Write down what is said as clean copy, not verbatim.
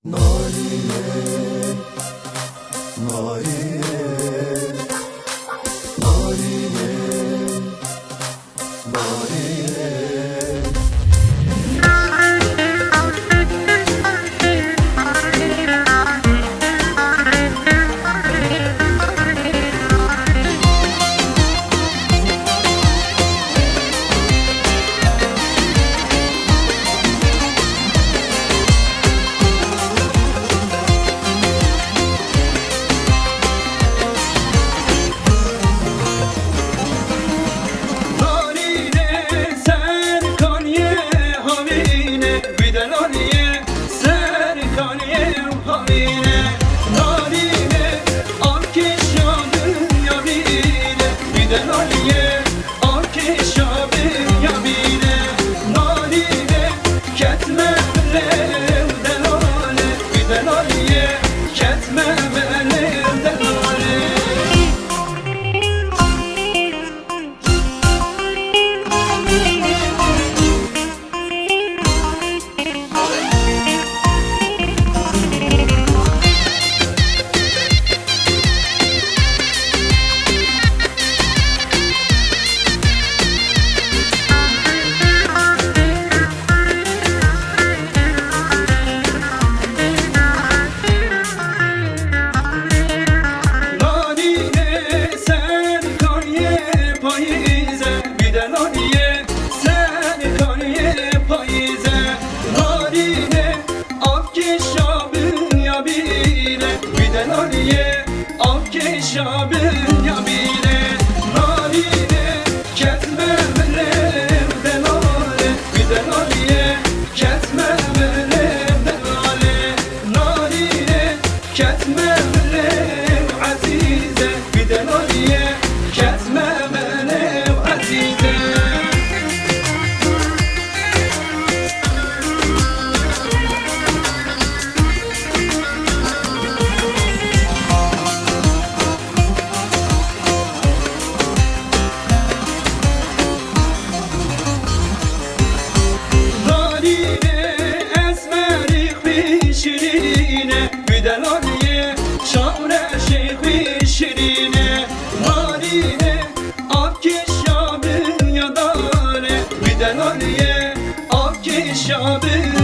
Nariye, nariye, nariye, nariye. Şabın yabine narine ketme melem delale bir delaliye ketme melem delale narine ketme melem azize bir delaliye ketme melem azize. Şirine Güdelaliye Şavre Şeyhi Şirine Narine Akkeşabın Yadare Güdelaliye Akkeşabın